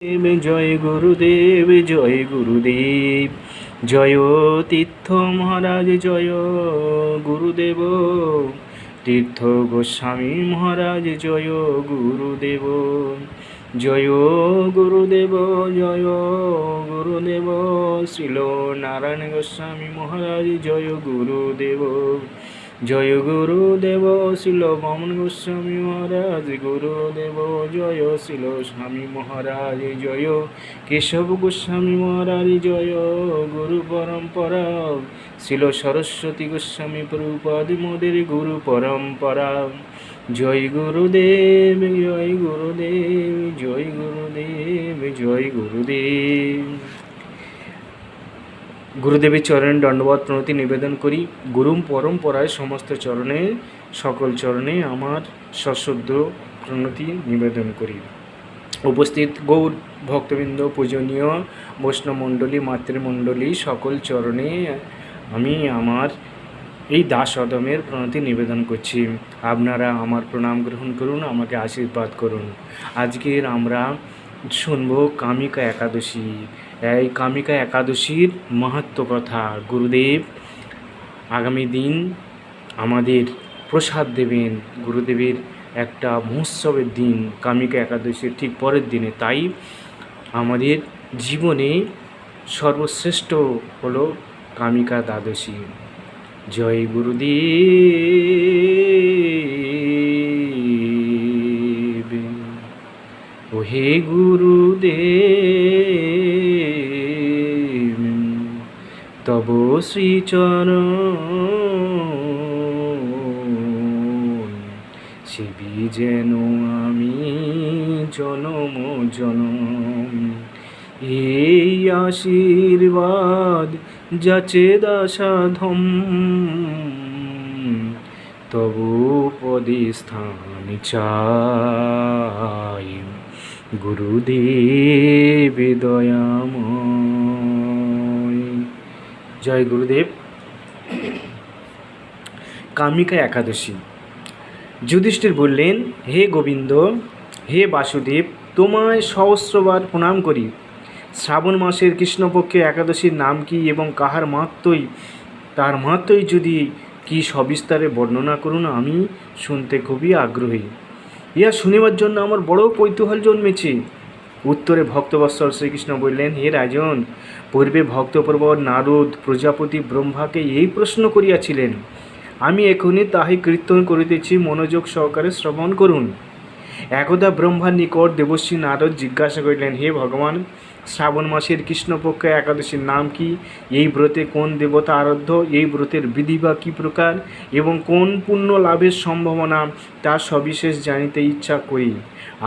জয় গুরুদেব, জয় গুরুদেব, জয় তীর্থ মহারাজ, জয় গুরুদেব, তীর্থ গোস্বামী মহারাজ, জয় গুরুদেব, জয় গুরুদেব, জয় গুরুদেব, শ্রীল নারায়ণ গোস্বামী মহারাজ, জয় গুরুদেব, জয় গুরুদেব, শিল বামন গোস্বামী মহারাজ, গুরুদেব, জয় শিল স্বামী মহারাজ, জয় কেশব গোস্বামী মহারাজ, জয় গুরু পরম্পরা, শিল সরস্বতী গোস্বামী প্রভুপাদ মোদের গুরু পরম্পরা। জয় গুরুদেব, জয় গুরুদেব, জয় গুরুদেব, জয় গুরুদেব। গুরুদেবের চরণে দণ্ডবত প্রণতি নিবেদন করি। গুরু পরম্পরায় সমস্ত চরণে, সকল চরণে আমার সশ্রদ্ধ প্রণতি নিবেদন করি। উপস্থিত গৌর ভক্তবৃন্দ, পূজনীয় বৈষ্ণবমণ্ডলী, মাতৃমণ্ডলী, সকল চরণে আমি আমার এই দাস অদমের প্রণতি নিবেদন করছি। আপনারা আমার প্রণাম গ্রহণ করুন, আমাকে আশীর্বাদ করুন। আজকের আমরা শুনব কামিকা একাদশী। এই কামিকা একাদশীর মাহাত্ম্য কথা। গুরুদেব আগামী দিন আমাদের প্রসাদ দেবেন। গুরুদেবের একটা মহোৎসবের দিন, কামিকা একাদশীর ঠিক পরের দিনে। তাই আমাদের জীবনে সর্বশ্রেষ্ঠ হলো কামিকা দ্বাদশী। জয় গুরুদেব, ওহে গুরুদেব, তব শ্রীচরণ সেবি যেন আমি জনম জনম। এই আশীর্বাদ যাচে দাসাধম, তবু পদে স্থান চাই। গুরুদেব দয়াময়। জয় গুরুদেব। কামিকা একাদশী। যুধিষ্ঠির বললেন, হে গোবিন্দ, হে বাসুদেব, তোমায় সহস্রবার প্রণাম করি। শ্রাবণ মাসের কৃষ্ণপক্ষে একাদশীর নাম কি এবং কাহার মাহাত্ম্যই, তার মাহাত্ম্যই যদি কি সবিস্তারে বর্ণনা করুন, আমি শুনতে খুবই আগ্রহী। ইহা শুনিবার জন্য আমার বড় কৌতূহল জন্মেছে। উত্তরে ভক্তবৎসল শ্রীকৃষ্ণ বললেন, হে রাজন, পূর্বে ভক্তপ্রবর নারদ প্রজাপতি ব্রহ্মাকে এই প্রশ্ন করিয়াছিলেন। আমি এখনই তাহাই কীর্তন করিতেছি, মনোযোগ সহকারে শ্রবণ করুন। একদা ব্রহ্মার নিকট দেবশ্রী নারদ জিজ্ঞাসা করিলেন, হে ভগবান, শ্রাবণ মাসের কৃষ্ণপক্ষ একাদশীর নাম কি? এই ব্রতে কোন দেবতা আরাধ্য? এই ব্রতের বিধি বা কী প্রকার এবং কোন পুণ্য লাভের সম্ভাবনা, তা সবিশেষ জানিতে ইচ্ছা করি।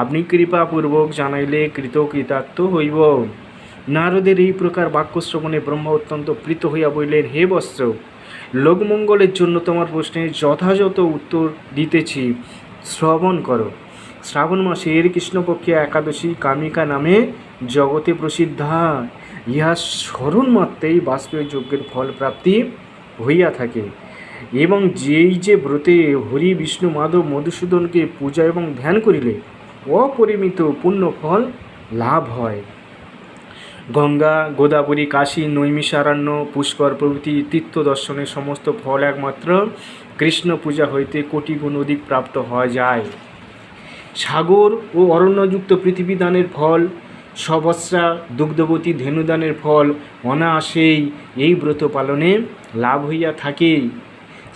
আপনি কৃপাপূর্বক জানাইলে কৃতকৃতার্থ হইব। নারদের এই প্রকার বাক্য শ্রবণে ব্রহ্মা অত্যন্ত প্রীত হইয়া বলিলেন, হে বৎস, লোকমঙ্গলের জন্য তোমার প্রশ্নের যথাযথ উত্তর দিতেছি, শ্রবণ করো। শ্রাবণ মাসের কৃষ্ণপক্ষে একাদশী কামিকা নামে জগতে প্রসিদ্ধা। ইহা স্মরণ মাত্রেই বাষ্পীয় যজ্ঞের ফল প্রাপ্তি হইয়া থাকে এবং যেই যে ব্রতে হরি বিষ্ণু মাধব মধুসূদনকে পূজা এবং ধ্যান করিলে অপরিমিত পুণ্য ফল লাভ হয়। গঙ্গা, গোদাবরী, কাশী, নৈমিষারণ্য, পুষ্কর প্রভৃতি তীর্থ দর্শনের সমস্ত ফল একমাত্র কৃষ্ণ পূজা হইতে কোটি গুণ অধিক প্রাপ্ত হওয়া যায়। সাগর ও অরণ্যযুক্ত পৃথিবী দানের ফল, সবস্রা দুগ্ধবতী ধেনুদানের ফল অনায়াসেই এই ব্রত পালনে লাভ হইয়া থাকে।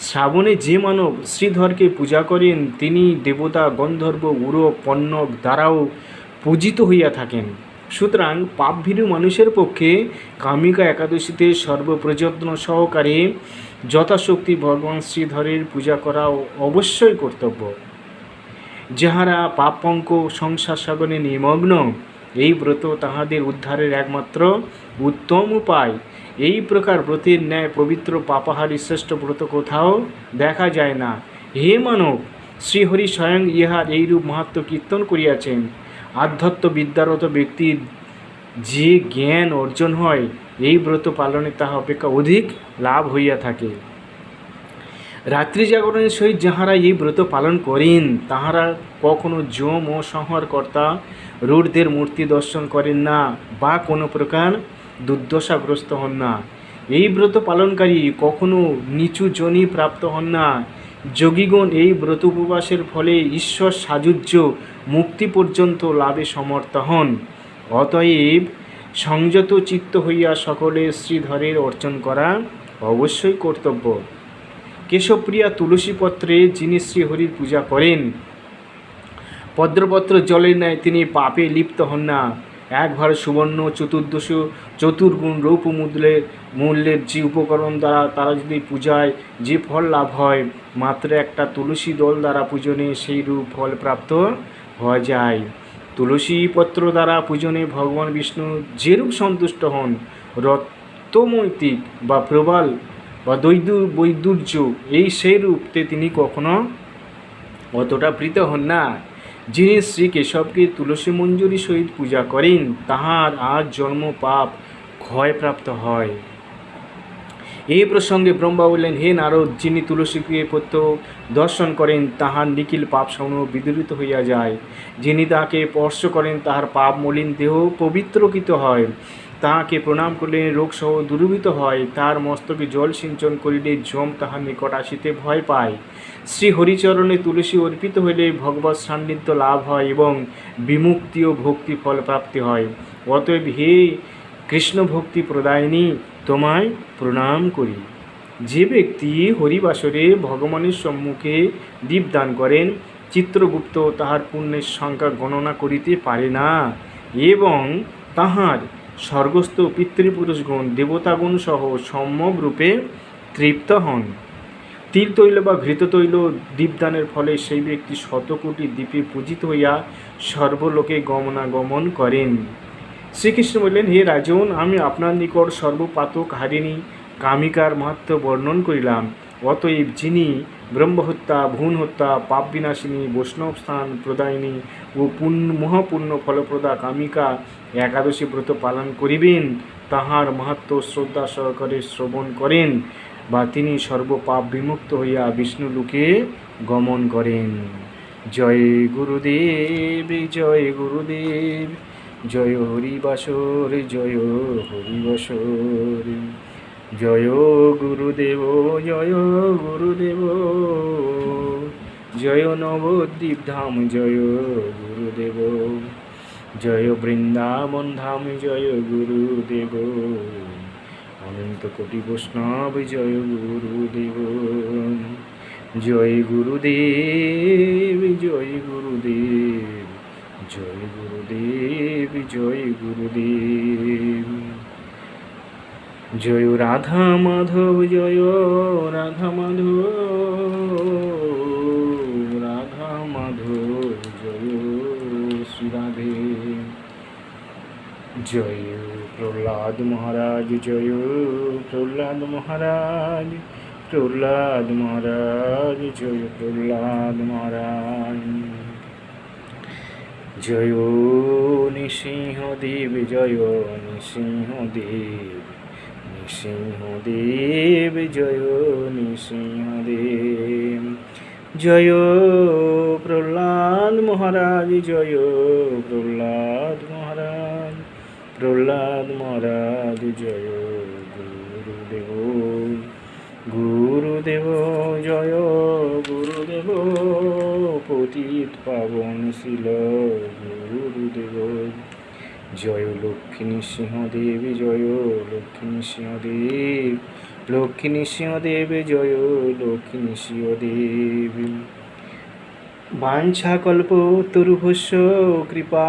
শ্রাবণে যে মানব শ্রীধরকে পূজা করেন, তিনি দেবতা, গন্ধর্ব, উর, পণ্যক দ্বারাও পূজিত হইয়া থাকেন। সুতরাং পাপভীরু মানুষের পক্ষে কামিকা একাদশীতে সর্বপ্রযত্ন সহকারে যথাশক্তি ভগবান শ্রীধরের পূজা করা অবশ্যই কর্তব্য। যাহারা পাপপঙ্ক সংসার সাগরে নিমগ্ন, এই ব্রত তাহাদের উদ্ধারের একমাত্র উত্তম উপায়। এই প্রকার ব্রতের ন্যায় পবিত্র পাপাহারী শ্রেষ্ঠ ব্রত কোথাও দেখা যায় না। হে মানব, শ্রীহরি স্বয়ং ইহার এইরূপ মাহাত্ম্য কীর্তন করিয়াছেন। আধ্যাত্ম বিদ্যারত ব্যক্তির যে জ্ঞান অর্জন হয়, এই ব্রত পালনে তাহা অপেক্ষা অধিক লাভ হইয়া থাকে। রাত্রি জাগরণের সহিত যাহারা এই ব্রত পালন করেন তাহারা কখনো যম ও সংহারকর্তা রূঢ়দের মূর্তি দর্শন করেন না বা কোনো প্রকার দুর্দশাগ্রস্ত হন না। এই ব্রত পালনকারী কখনো নিচু যোনি প্রাপ্ত হন না। যোগীগণ এই ব্রত উপবাসের ফলে ঈশ্বর সাযুজ্য মুক্তি পর্যন্ত লাভে সমর্থ হন। অতএব সংযত চিত্ত হইয়া সকলের শ্রীধরের অর্চন করা অবশ্যই কর্তব্য। কেশবপ্রিয়া তুলসী পত্রে যিনি শ্রীহরির পূজা করেন পদ্মপত্র জলের ন্যায় তিনি পাপে লিপ্ত হন না। একবার সুবর্ণ চতুর্গুণ রৌপ্য মূল্যের যে উপকরণ দ্বারা তারা যদি পূজায় যে ফল লাভ হয়, মাত্র একটা তুলসী দল দ্বারা পূজনে সেই রূপ ফল প্রাপ্ত হওয়া যায়। তুলসী পত্র দ্বারা পূজনে ভগবান বিষ্ণু যেরূপ সন্তুষ্ট হন, রক্তমৈতিক বা প্রবল বা বৈদুর্য এই সেই রূপতে তিনি কখনো অতটা প্রীত হন না। যিনি শ্রী কেশবকে তুলসী মঞ্জুরি সহিত পূজা করেন তাহার আজ জন্ম পাপ ক্ষয়প্রাপ্ত হয়। এই প্রসঙ্গে ব্রহ্মা বললেন, হে নারদ, যিনি তুলসীকে প্রত্যহ দর্শন করেন তাহার নিখিল পাপ সমূহ বিদূরিত হইয়া যায়। যিনি তাহাকে স্পর্শ করেন তাহার পাপ মলিন দেহ পবিত্রকৃত হয়। তাহাকে প্রণাম করলে রোগসহ দূরীভূত হয়। তাহার মস্তকে জল সিঞ্চন করিলে যম তাহার নিকট আসিতে ভয় পায়। শ্রী হরিচরণে তুলসী অর্পিত হইলে ভগবৎ সান্নিধ্য লাভ হয় এবং বিমুক্তি ও ভক্তি ফল প্রাপ্তি হয়। অতএব হে কৃষ্ণ ভক্তি প্রদায়িনী, তোমায় প্রণাম করি। যে ব্যক্তি হরিবাসরে ভগবানের সম্মুখে দীপদান করেন, চিত্রগুপ্ত তাহার পুণ্যের সংখ্যা গণনা করিতে পারে না এবং তাহার স্বর্গস্থ পিতৃপুরুষগণ দেবতাগণ সহ সম্যক রূপে তৃপ্ত হন। তিল তৈল বা ঘৃত তৈল দীপদানের ফলে সেই ব্যক্তি শতকোটি দ্বীপে পূজিত হইয়া সর্বলোকে গমনাগমন করেন। শ্রীকৃষ্ণ বললেন, হে রাজন, আমি আপনার নিকট সর্বপাতক হারিণী কামিকার মাহাত্ম্য বর্ণন করিলাম। অতএব যিনি ব্রহ্মহত্যা, ভ্রূণ হত্যা, পাপ বিনাশিনী, বৈষ্ণব স্থান প্রদায়িনী ও মহাপুণ্য ফলপ্রদা কামিকা একাদশী ব্রত পালন করিবেন, তাহার মাহাত্ম্য শ্রদ্ধা সহকারে শ্রবণ করেন বা তিনি সর্বপাপ বিমুক্ত হইয়া বিষ্ণুলোকে গমন করেন। জয় গুরুদেব, জয় গুরুদেব, জয় হরিবাসর, জয় হরিবাসর, জয় গুরুদেব, জয় গুরুদেব, জয় নবদ্বীপ ধাম, জয় গুরুদেব, জয় বৃন্দাবন ধাম, জয় গুরুদেব, অনন্ত কোটি বৈষ্ণব, জয় গুরুদেব, জয় গুরুদেব, জয় গুরুদেব, জয় গুরুদেব, জয় গুরুদেব, জয় রাধা মাধব, জয় রাধা মাধব, রাধা মাধব, জয় শ্রী রাধে, জয় প্রহ্লাদ মহারাজ, জয় প্রহ্লাদ মহারাজ, প্রহ্লাদ মহারাজ, জয় প্রহ্লাদ মহারাজ, জয় নৃসিংহদেব, জয় নৃসিংহদেব, নৃসিংহদেব, জয় নৃসিংহদেব, জয় প্রহ্লাদ মহারাজ, জয় প্রহ্লাদ মহারাজ, প্রহ্লাদ মহারাজ, জয় গুরুদেব, গুরুদেব, জয় গুরুদেব, পতিত পাবন শিল গুরুদেব, জয় লক্ষ্মী সিংহদেব, জয় লক্ষ্মী সিংহদেব, লক্ষ্মী সিংহদেব, জয় লক্ষ্মী সিংহদেব। বাঞ্ছা কল্প তরুভস্য কৃপা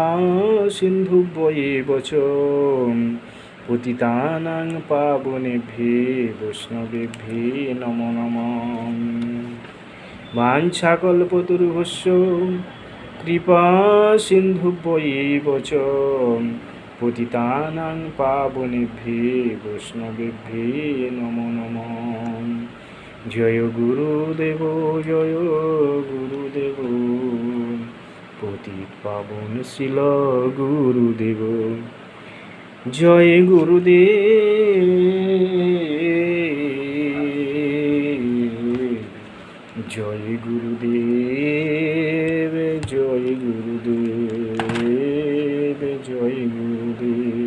সিন্ধুভ্যেব চ পতিতানাং পাবনেভ্যো বৈষ্ণবেভ্যো নমো নমঃ। বাঞ্ছা কল্প তরুভস্য কৃপা সিন্ধুভ্যেব চ পতিতানাং পাবনেভ্যো বৈষ্ণবেভ্যো নমো নমঃ। জয় গুরুদেব, জয় গুরুদেব, পতিত পাবন শিল গুরুদেব, জয় গুরুদেব, জয় গুরুদেব, জয় গুরুদেব, জয় গুরুদেব।